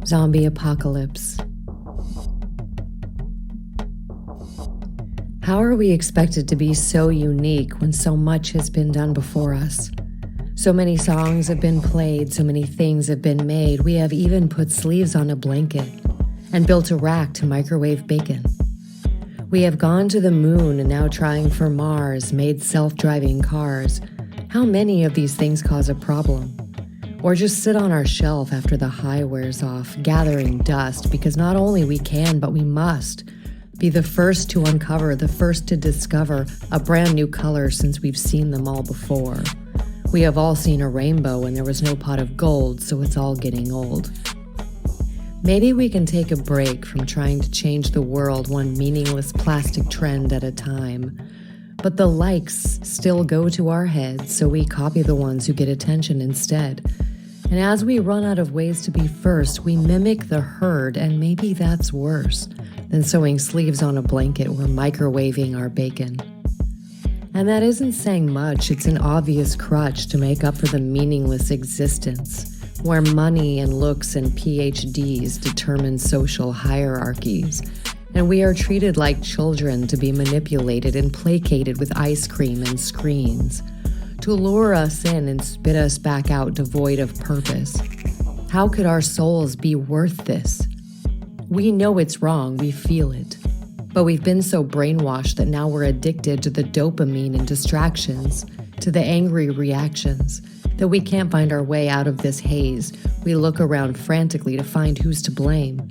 Zombie apocalypse. How are we expected to be so unique when so much has been done before us? So many songs have been played, so many things have been made. We have even put sleeves on a blanket and built a rack to microwave bacon. We have gone to the moon and now trying for Mars, made self-driving cars. How many of these things cause a problem? Or just sit on our shelf after the high wears off, gathering dust, because not only we can, but we must be the first to uncover, the first to discover a brand new color since we've seen them all before. We have all seen a rainbow and there was no pot of gold, so it's all getting old. Maybe we can take a break from trying to change the world one meaningless plastic trend at a time. But the likes still go to our heads, so we copy the ones who get attention instead. And as we run out of ways to be first, we mimic the herd, and maybe that's worse than sewing sleeves on a blanket or microwaving our bacon. And that isn't saying much, it's an obvious crutch to make up for the meaningless existence, where money and looks and PhDs determine social hierarchies, and we are treated like children to be manipulated and placated with ice cream and screens, to lure us in and spit us back out devoid of purpose. How could our souls be worth this? We know it's wrong, we feel it. But we've been so brainwashed that now we're addicted to the dopamine and distractions, to the angry reactions, that we can't find our way out of this haze. We look around frantically to find who's to blame.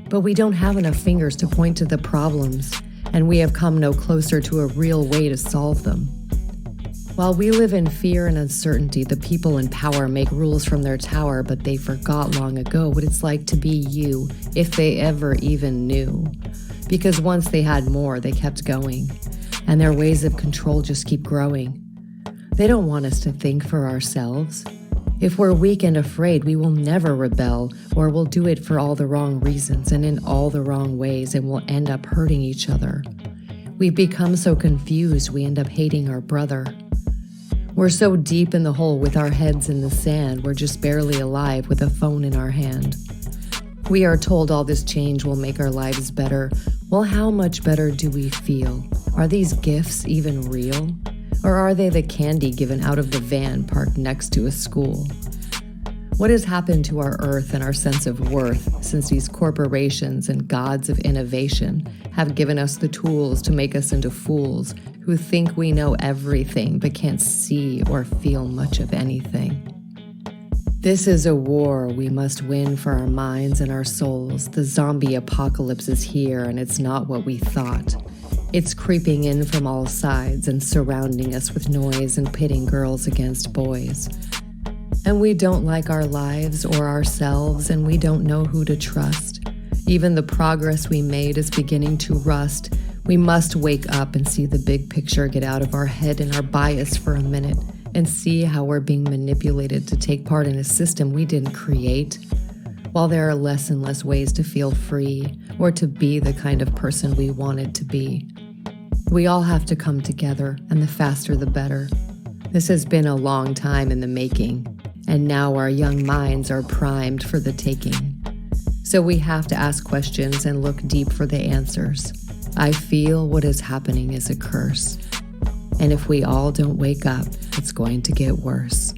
But we don't have enough fingers to point to the problems, and we have come no closer to a real way to solve them. While we live in fear and uncertainty, the people in power make rules from their tower, but they forgot long ago what it's like to be you, if they ever even knew. Because once they had more, they kept going, and their ways of control just keep growing. They don't want us to think for ourselves. If we're weak and afraid, we will never rebel, or we'll do it for all the wrong reasons and in all the wrong ways, and we'll end up hurting each other. We've become so confused, we end up hating our brother. We're so deep in the hole with our heads in the sand, we're just barely alive with a phone in our hand. We are told all this change will make our lives better. Well, how much better do we feel? Are these gifts even real? Or are they the candy given out of the van parked next to a school? What has happened to our earth and our sense of worth since these corporations and gods of innovation have given us the tools to make us into fools who think we know everything but can't see or feel much of anything? This is a war we must win for our minds and our souls. The zombie apocalypse is here, and it's not what we thought. It's creeping in from all sides and surrounding us with noise and pitting girls against boys. And we don't like our lives or ourselves, and we don't know who to trust. Even the progress we made is beginning to rust. We must wake up and see the big picture, get out of our head and our bias for a minute, and see how we're being manipulated to take part in a system we didn't create. While there are less and less ways to feel free or to be the kind of person we wanted to be. We all have to come together, and the faster the better. This has been a long time in the making, and now our young minds are primed for the taking. So we have to ask questions and look deep for the answers. I feel what is happening is a curse. And if we all don't wake up, it's going to get worse.